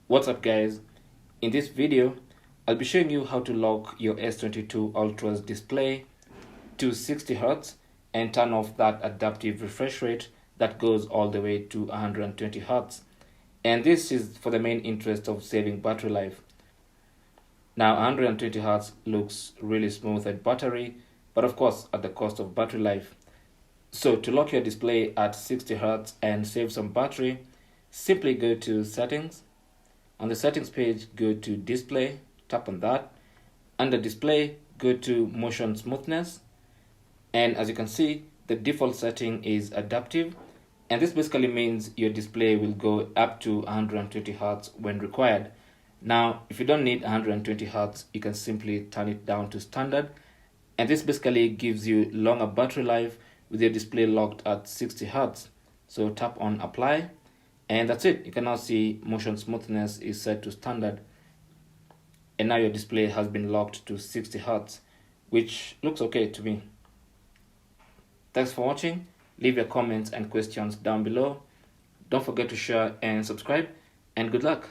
What's up guys? In this video, I'll be showing you how to lock your S22 Ultra's display to 60Hz and turn off that adaptive refresh rate that goes all the way to 120Hz. And this is for the main interest of saving battery life. Now 120Hz looks really smooth at battery, but of course at the cost of battery life. So to lock your display at 60Hz and save some battery, simply go to Settings. On the Settings page, go to Display, tap on that. Under Display, go to Motion Smoothness. And as you can see, the default setting is Adaptive. And this basically means your display will go up to 120Hz when required. Now, if you don't need 120Hz, you can simply turn it down to Standard. And this basically gives you longer battery life with your display locked at 60Hz. So tap on Apply. And that's it. You can now see motion smoothness is set to standard. And now your display has been locked to 60Hz, which looks okay to me. Thanks for watching. Leave your comments and questions down below. Don't forget to share and subscribe, and good luck.